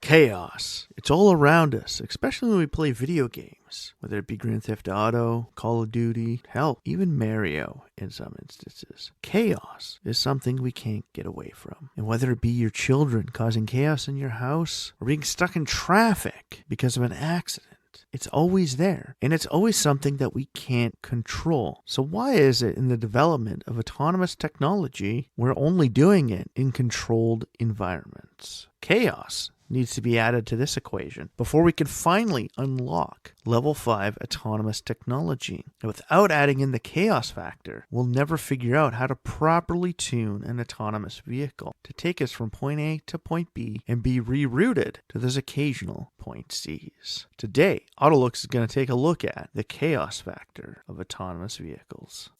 Chaos. It's all around us, especially when we play video games, whether it be Grand Theft Auto, Call of Duty, hell, even Mario in some instances. Chaos is something we can't get away from. And whether it be your children causing chaos in your house or being stuck in traffic because of an accident, it's always there, and it's always something that we can't control. So why is it in the development of autonomous technology, we're only doing it in controlled environments? Chaos needs to be added to this equation before we can finally unlock level 5 autonomous technology. And without adding in the chaos factor, we'll never figure out how to properly tune an autonomous vehicle to take us from point A to point B and be rerouted to those occasional point C's. Today, AutoLooks is going to take a look at the chaos factor of autonomous vehicles.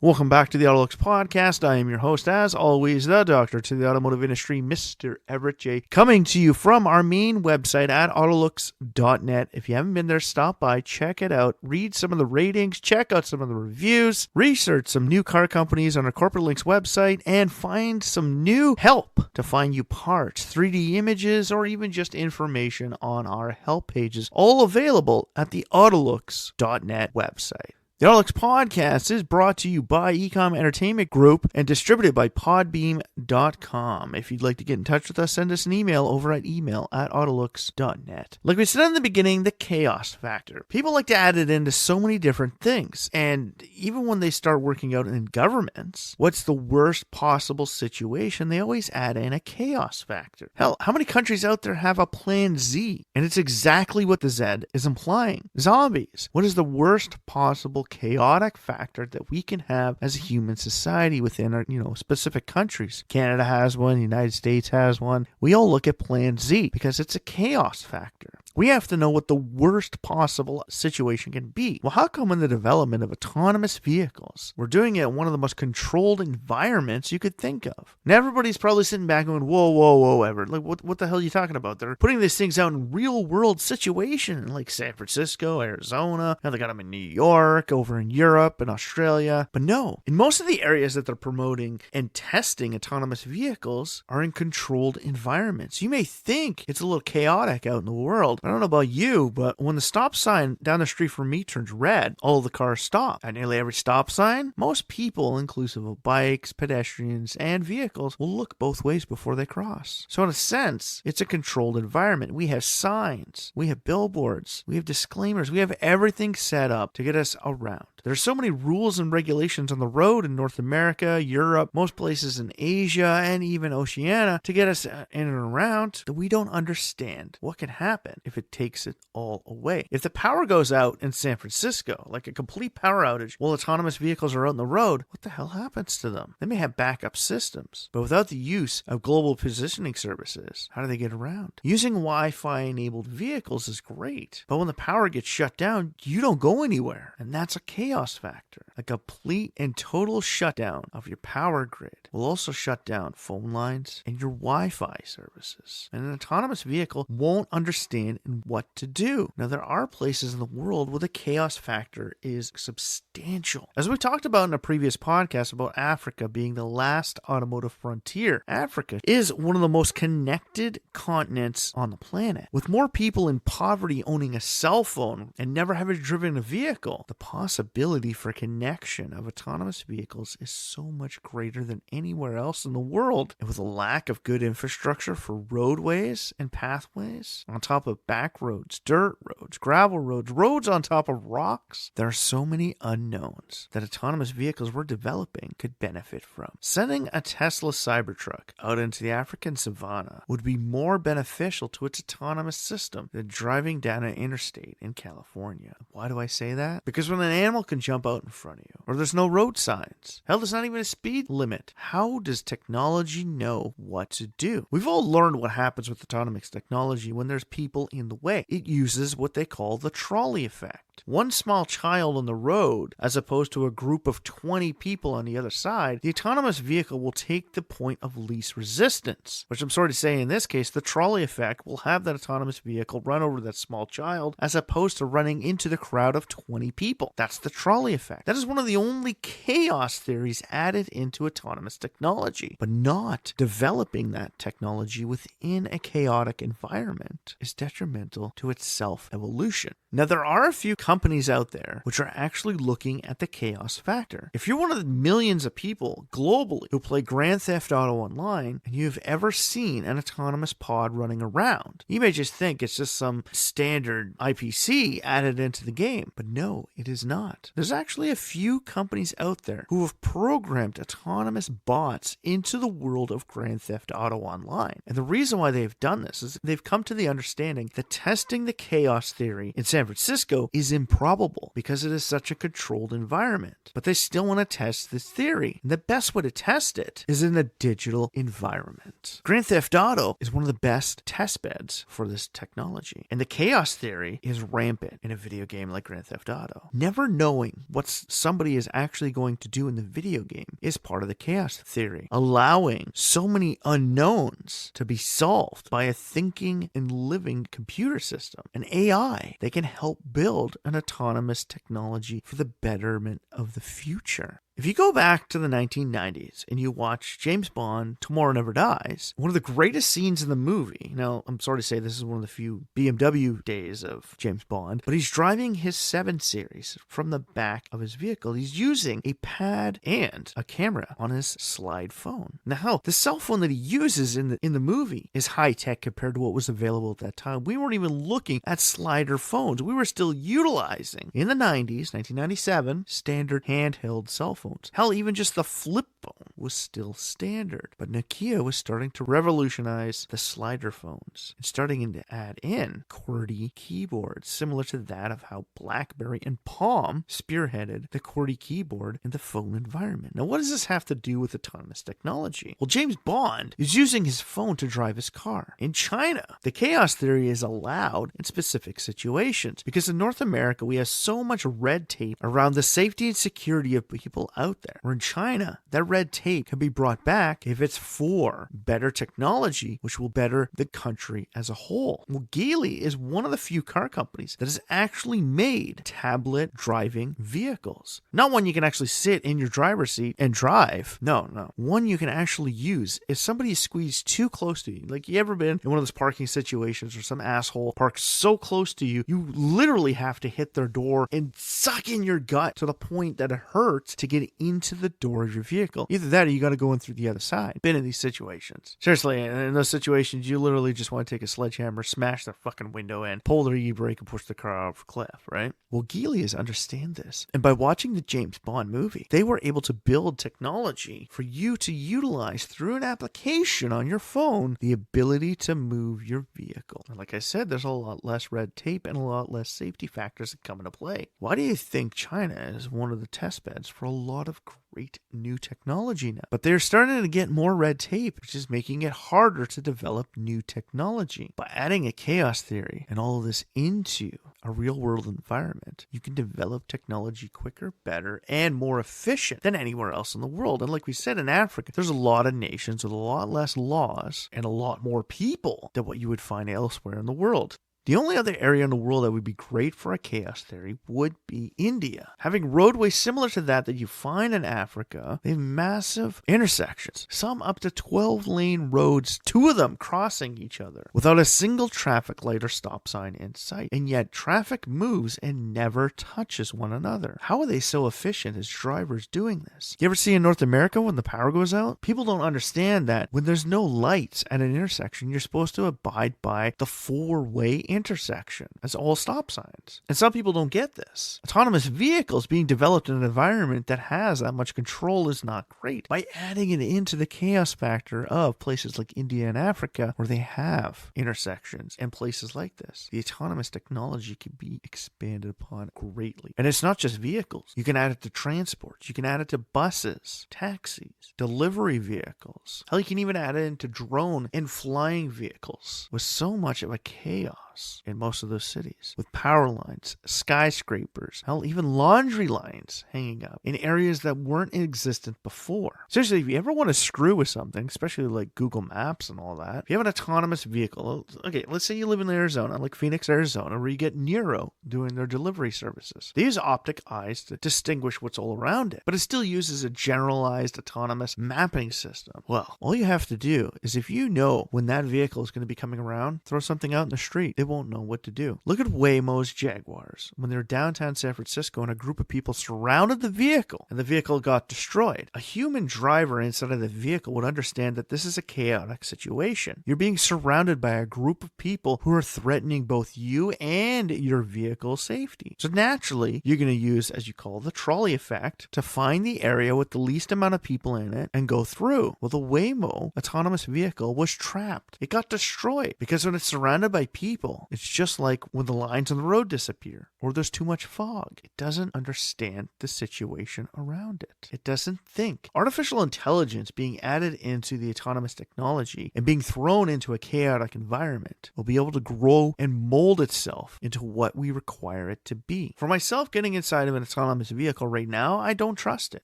Welcome back to the AutoLooks podcast. I am your host, as always, the doctor to the automotive industry, Mr. Everett J, coming to you from our main website at AutoLooks.net. If you haven't been there, stop by, check it out, read some of the ratings, check out some of the reviews, research some new car companies on our Corporate Links website, and find some new help to find you parts, 3D images, or even just information on our help pages, all available at the AutoLooks.net website. The AutoLooks podcast is brought to you by Ecom Entertainment Group and distributed by Podbeam.com. If you'd like to get in touch with us, send us an email over at email@autolooks.net. Like we said in the beginning, the chaos factor. People like to add it into so many different things. And even when they start working out in governments, what's the worst possible situation? They always add in a chaos factor. Hell, how many countries out there have a Plan Z? And it's exactly what the Z is implying. Zombies. What is the worst possible chaotic factor that we can have as a human society within our, specific countries? Canada has one, the United States has one. We all look at Plan Z because it's a chaos factor. We have to know what the worst possible situation can be. Well, how come in the development of autonomous vehicles, we're doing it in one of the most controlled environments you could think of? And everybody's probably sitting back going, whoa, Everett, like what the hell are you talking about? They're putting these things out in real world situations like San Francisco, Arizona, now they got them in New York, over in Europe and Australia. But no, in most of the areas that they're promoting and testing autonomous vehicles are in controlled environments. You may think it's a little chaotic out in the world. I don't know about you, but when the stop sign down the street from me turns red, all of the cars stop. At nearly every stop sign, most people, inclusive of bikes, pedestrians, and vehicles, will look both ways before they cross. So in a sense, it's a controlled environment. We have signs, we have billboards, we have disclaimers, we have everything set up to get us around. There's so many rules and regulations on the road in North America, Europe, most places in Asia, and even Oceania to get us in and around that we don't understand what can happen if it takes it all away. If the power goes out in San Francisco, like a complete power outage, while autonomous vehicles are out on the road, what the hell happens to them? They may have backup systems, but without the use of global positioning services, how do they get around? Using Wi-Fi enabled vehicles is great, but when the power gets shut down, you don't go anywhere, and that's a chaos factor. A complete and total shutdown of your power grid will also shut down phone lines and your Wi-Fi services. And an autonomous vehicle won't understand what to do. Now, there are places in the world where the chaos factor is substantial. As we talked about in a previous podcast about Africa being the last automotive frontier, Africa is one of the most connected continents on the planet. With more people in poverty owning a cell phone and never having driven a vehicle, the possibility for connection of autonomous vehicles is so much greater than anywhere else in the world. And with a lack of good infrastructure for roadways and pathways, on top of back roads, dirt roads, gravel roads, roads on top of rocks, there are so many unknowns that autonomous vehicles we're developing could benefit from. Sending a Tesla Cybertruck out into the African savannah would be more beneficial to its autonomous system than driving down an interstate in California. Why do I say that? Because when an animal can jump out in front of you, or there's no road signs, hell, there's not even a speed limit, how does technology know what to do? We've all learned what happens with autonomous technology when there's people in the way. It uses what they call the trolley effect. One small child on the road, as opposed to a group of 20 people on the other side, the autonomous vehicle will take the point of least resistance, which I'm sorry to say in this case, the trolley effect will have that autonomous vehicle run over that small child as opposed to running into the crowd of 20 people. That's the trolley effect. That is one of the only chaos theories added into autonomous technology, but not developing that technology within a chaotic environment is detrimental to its self-evolution. Now, there are a few companies out there which are actually looking at the chaos factor. If you're one of the millions of people globally who play Grand Theft Auto Online and you've ever seen an autonomous pod running around, you may just think it's just some standard IPC added into the game, but no, it is not. There's actually a few companies out there who have programmed autonomous bots into the world of Grand Theft Auto Online. And the reason why they've done this is they've come to the understanding that testing the chaos theory in San Francisco is improbable because it is such a controlled environment. But they still want to test this theory. And the best way to test it is in a digital environment. Grand Theft Auto is one of the best test beds for this technology. And the chaos theory is rampant in a video game like Grand Theft Auto. Never knowing what somebody is actually going to do in the video game is part of the chaos theory, allowing so many unknowns to be solved by a thinking and living computer system, an AI that can help build an autonomous technology for the betterment of the future. If you go back to the 1990s and you watch James Bond, Tomorrow Never Dies, one of the greatest scenes in the movie, now I'm sorry to say this is one of the few BMW days of James Bond, but he's driving his 7 Series from the back of his vehicle. He's using a pad and a camera on his slide phone. Now, the cell phone that he uses in the movie is high-tech compared to what was available at that time. We weren't even looking at slider phones. We were still utilizing, in the 90s, 1997, standard handheld cell phones. Hell, even just the flip phone was still standard. But Nokia was starting to revolutionize the slider phones and starting to add in QWERTY keyboards, similar to that of how BlackBerry and Palm spearheaded the QWERTY keyboard in the phone environment. Now, what does this have to do with autonomous technology? Well, James Bond is using his phone to drive his car. In China, the chaos theory is allowed in specific situations because in North America, we have so much red tape around the safety and security of people out there. Where in China, that red tape can be brought back if it's for better technology, which will better the country as a whole. Well, Geely is one of the few car companies that has actually made tablet driving vehicles. Not one you can actually sit in your driver's seat and drive. No. One you can actually use if somebody is squeezed too close to you. Like, you ever been in one of those parking situations where some asshole parks so close to you, you literally have to hit their door and suck in your gut to the point that it hurts to get into the door of your vehicle. Either that or you got to go in through the other side. Been in these situations. Seriously, in those situations, you literally just want to take a sledgehammer, smash the fucking window in, pull the e-brake, and push the car off a cliff, right? Well, Geely's understand this. And by watching the James Bond movie, they were able to build technology for you to utilize through an application on your phone, the ability to move your vehicle. And like I said, there's a lot less red tape and a lot less safety factors that come into play. Why do you think China is one of the test beds for a lot of great new technology now? But they're starting to get more red tape, which is making it harder to develop new technology. By adding a chaos theory and all of this into a real world environment, you can develop technology quicker, better, and more efficient than anywhere else in the world. And like we said, in Africa, there's a lot of nations with a lot less laws and a lot more people than what you would find elsewhere in the world. The only other area in the world that would be great for a chaos theory would be India. Having roadways similar to that you find in Africa, they have massive intersections, some up to 12-lane roads, 2 of them crossing each other, without a single traffic light or stop sign in sight. And yet traffic moves and never touches one another. How are they so efficient as drivers doing this? You ever see in North America when the power goes out? People don't understand that when there's no lights at an intersection, you're supposed to abide by the 4-way intersection as all stop signs. And some people don't get this. Autonomous vehicles being developed in an environment that has that much control is not great. By adding it into the chaos factor of places like India and Africa where they have intersections and places like this, the autonomous technology can be expanded upon greatly. And it's not just vehicles. You can add it to transport. You can add it to buses, taxis, delivery vehicles. Hell, you can even add it into drone and flying vehicles with so much of a chaos chaos in most of those cities, with power lines, skyscrapers, hell, even laundry lines hanging up in areas that weren't existent before. Seriously, if you ever want to screw with something, especially like Google Maps and all that, if you have an autonomous vehicle, okay, let's say you live in Arizona, like Phoenix, Arizona, where you get Nero doing their delivery services. They use optic eyes to distinguish what's all around it, but it still uses a generalized autonomous mapping system. Well, all you have to do is, if you know when that vehicle is going to be coming around, throw something out in the street. It won't know what to do. Look at Waymo's Jaguars. When they were downtown San Francisco and a group of people surrounded the vehicle and the vehicle got destroyed, a human driver inside of the vehicle would understand that this is a chaotic situation. You're being surrounded by a group of people who are threatening both you and your vehicle's safety. So naturally, you're going to use, as you call the trolley effect, to find the area with the least amount of people in it and go through. Well, the Waymo autonomous vehicle was trapped. It got destroyed because when it's surrounded by people, it's just like when the lines on the road disappear or there's too much fog. It doesn't understand the situation around it. It doesn't think. Artificial intelligence being added into the autonomous technology and being thrown into a chaotic environment will be able to grow and mold itself into what we require it to be. For myself, getting inside of an autonomous vehicle right now, I don't trust it.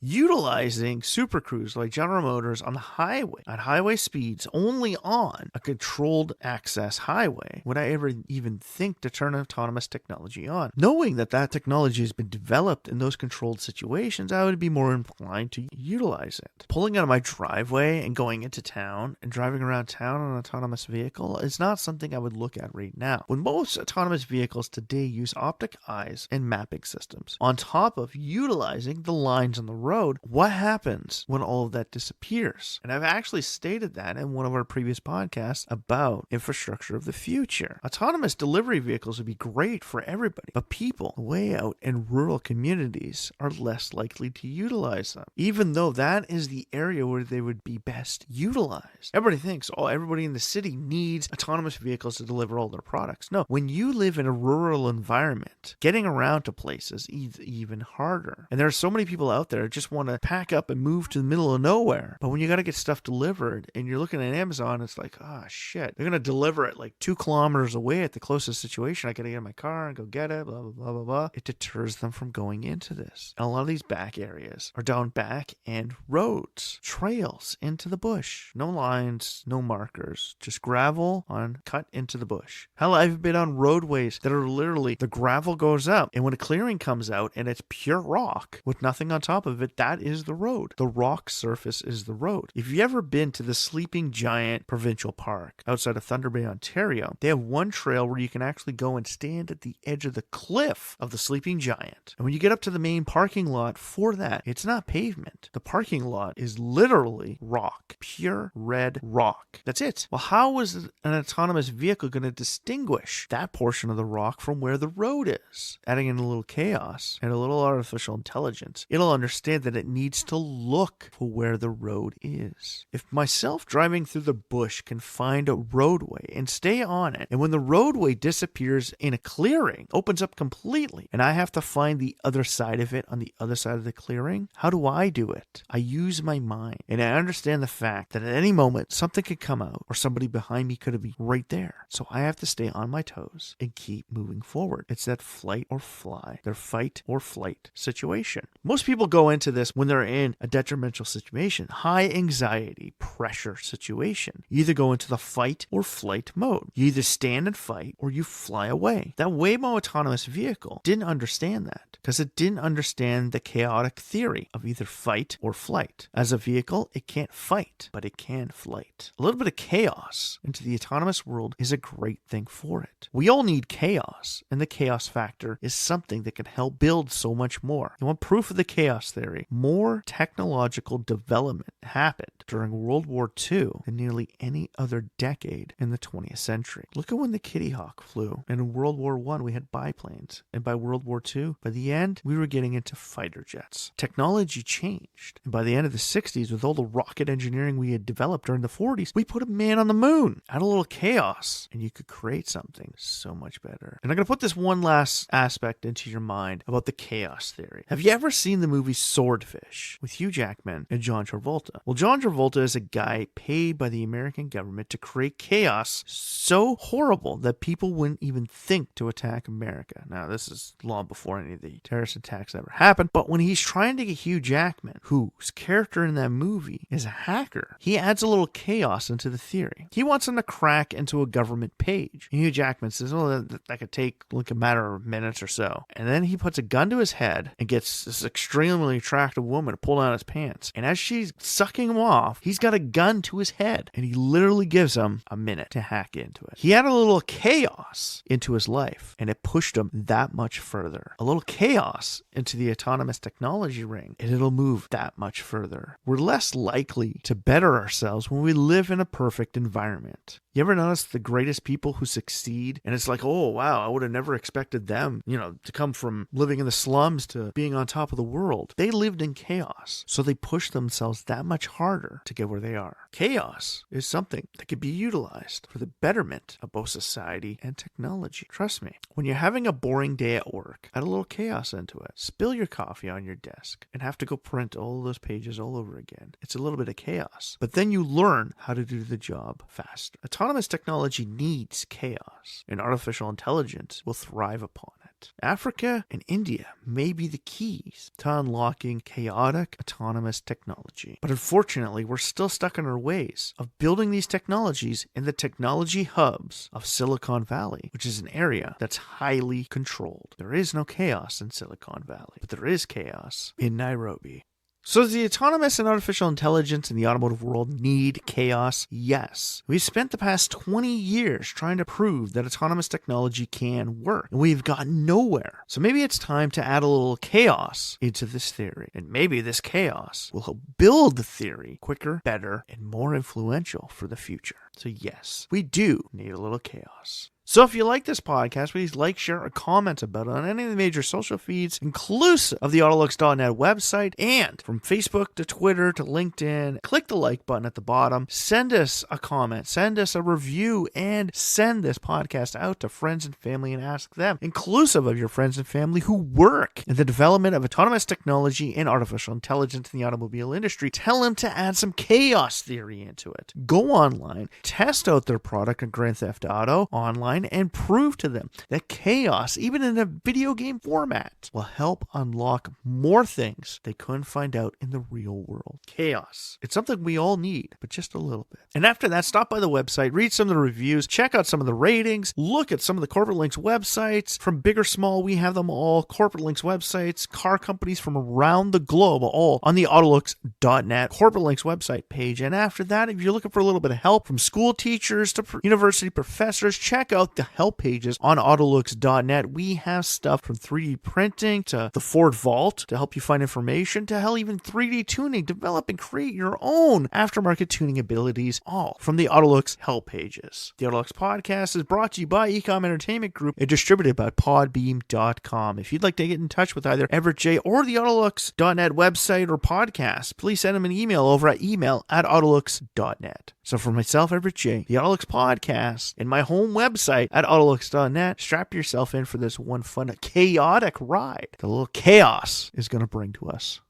Utilizing Super Cruise like General Motors on the highway, at highway speeds, only on a controlled access highway, would I ever even think to turn autonomous technology on? Knowing that that technology has been developed in those controlled situations, I would be more inclined to utilize it. Pulling out of my driveway and going into town and driving around town on an autonomous vehicle is not something I would look at right now. When most autonomous vehicles today use optic eyes and mapping systems, on top of utilizing the lines on the road, what happens when all of that disappears? And I've actually stated that in one of our previous podcasts about infrastructure of the future. Autonomous delivery vehicles would be great for everybody, but people way out in rural communities are less likely to utilize them, even though that is the area where they would be best utilized. Everybody thinks, oh, everybody in the city needs autonomous vehicles to deliver all their products. No, when you live in a rural environment, getting around to places is even harder. And there are so many people out there who just want to pack up and move to the middle of nowhere. But when you got to get stuff delivered and you're looking at Amazon, it's like, oh shit, they're going to deliver it like 2 kilometers away at the closest situation. I got to get in my car and go get it, blah, blah, blah, blah, blah. It deters them from going into this. And a lot of these back areas are down back end roads, trails into the bush. No lines, no markers, just gravel on cut into the bush. Hell, I've been on roadways that are literally, the gravel goes up, and when a clearing comes out and it's pure rock with nothing on top of it, that is the road. The rock surface is the road. If you've ever been to the Sleeping Giant Provincial Park outside of Thunder Bay, Ontario, they have one trail where you can actually go and stand at the edge of the cliff of the Sleeping Giant. And when you get up to the main parking lot for that, it's not pavement. The parking lot is literally rock, pure red rock. That's it. Well, how is an autonomous vehicle going to distinguish that portion of the rock from where the road is? Adding in a little chaos and a little artificial intelligence, it'll understand that it needs to look for where the road is. If myself driving through the bush can find a roadway and stay on it, and when the roadway disappears in a clearing, opens up completely, and I have to find the other side of it on the other side of the clearing, how do I do it? I use my mind, and I understand the fact that at any moment something could come out or somebody behind me could be right there. So I have to stay on my toes and keep moving forward. It's that flight or fly, their fight or flight situation. Most people go into this when they're in a detrimental situation, high anxiety, pressure situation. You either go into the fight or flight mode. You either stand and fight or you fly away. That Waymo autonomous vehicle didn't understand that because it didn't understand the chaotic theory of either fight or flight. As a vehicle, it can't fight, but it can flight. A little bit of chaos into the autonomous world is a great thing for it. We all need chaos, and the chaos factor is something that can help build so much more. You want proof of the chaos theory? More technological development happened during World War II than nearly any other decade in the 20th century. Look at when the Kitty Hawk flew, and in World War I we had biplanes, and by World War II, by the end, we were getting into fighter jets. Technology changed, and by the end of the 60s, with all the rocket engineering we had developed during the 40s, we put a man on the moon. Add a little chaos, and you could create something so much better. And I'm going to put this one last aspect into your mind about the chaos theory. Have you ever seen the movie Swordfish with Hugh Jackman and John Travolta? Well, John Travolta is a guy paid by the American government to create chaos so horrible that people wouldn't even think to attack America. Now, this is long before any of the terrorist attacks ever happened, but when he's trying to get Hugh Jackman, whose character in that movie is a hacker, he adds a little chaos into the theory. He wants him to crack into a government page. And Hugh Jackman says, oh, that could take like a matter of minutes or so. And then he puts a gun to his head and gets this extremely attractive woman to pull down his pants. And as she's sucking him off, he's got a gun to his head. And he literally gives him a minute to hack into it. He had a little chaos into his life, and it pushed him that much further. A little chaos into the autonomous technology ring, and it'll move that much further. We're less likely to better ourselves when we live in a perfect environment. You ever notice the greatest people who succeed, and it's like, oh, wow, I would have never expected them, to come from living in the slums to being on top of the world. They lived in chaos, so they pushed themselves that much harder to get where they are. Chaos is something that could be utilized for the betterment of both society and technology. Trust me, when you're having a boring day at work, add a little chaos into it. Spill your coffee on your desk and have to go print all those pages all over again. It's a little bit of chaos, but then you learn how to do the job faster. Autonomous technology needs chaos, and artificial intelligence will thrive upon it. Africa and India may be the keys to unlocking chaotic autonomous technology. But unfortunately, we're still stuck in our ways of building these technologies in the technology hubs of Silicon Valley, which is an area that's highly controlled. There is no chaos in Silicon Valley, but there is chaos in Nairobi. So does the autonomous and artificial intelligence in the automotive world need chaos? Yes. We've spent the past 20 years trying to prove that autonomous technology can work, and we've gotten nowhere. So maybe it's time to add a little chaos into this theory, and maybe this chaos will help build the theory quicker, better, and more influential for the future. So yes, we do need a little chaos. So if you like this podcast, please like, share, or comment about it on any of the major social feeds, inclusive of the AutoLooks.net website, and from Facebook to Twitter to LinkedIn. Click the like button at the bottom, send us a comment, send us a review, and send this podcast out to friends and family and ask them, inclusive of your friends and family who work in the development of autonomous technology and artificial intelligence in the automobile industry. Tell them to add some chaos theory into it. Go online, test out their product in Grand Theft Auto online, and prove to them that chaos, even in a video game format, will help unlock more things they couldn't find out in the real world. Chaos. It's something we all need, but just a little bit. And after that, stop by the website, read some of the reviews, check out some of the ratings, look at some of the Corporate Links websites. From big or small, we have them all. Corporate Links websites, car companies from around the globe, all on the AutoLooks.net Corporate Links website page. And after that, if you're looking for a little bit of help from school teachers to university professors, check out the help pages on AutoLooks.net. We have stuff from 3D printing to the Ford Vault to help you find information, to hell, even 3D tuning, develop and create your own aftermarket tuning abilities, all from the AutoLooks help pages. The AutoLooks podcast is brought to you by Ecom Entertainment Group and distributed by Podbeam.com. If you'd like to get in touch with either Everett J or the AutoLooks.net website or podcast, please send them an email over at email@AutoLooks.net. So for myself, Everett J, the AutoLooks podcast, and my home website at AutoLooks.net, strap yourself in for this one fun, chaotic ride the little chaos is going to bring to us.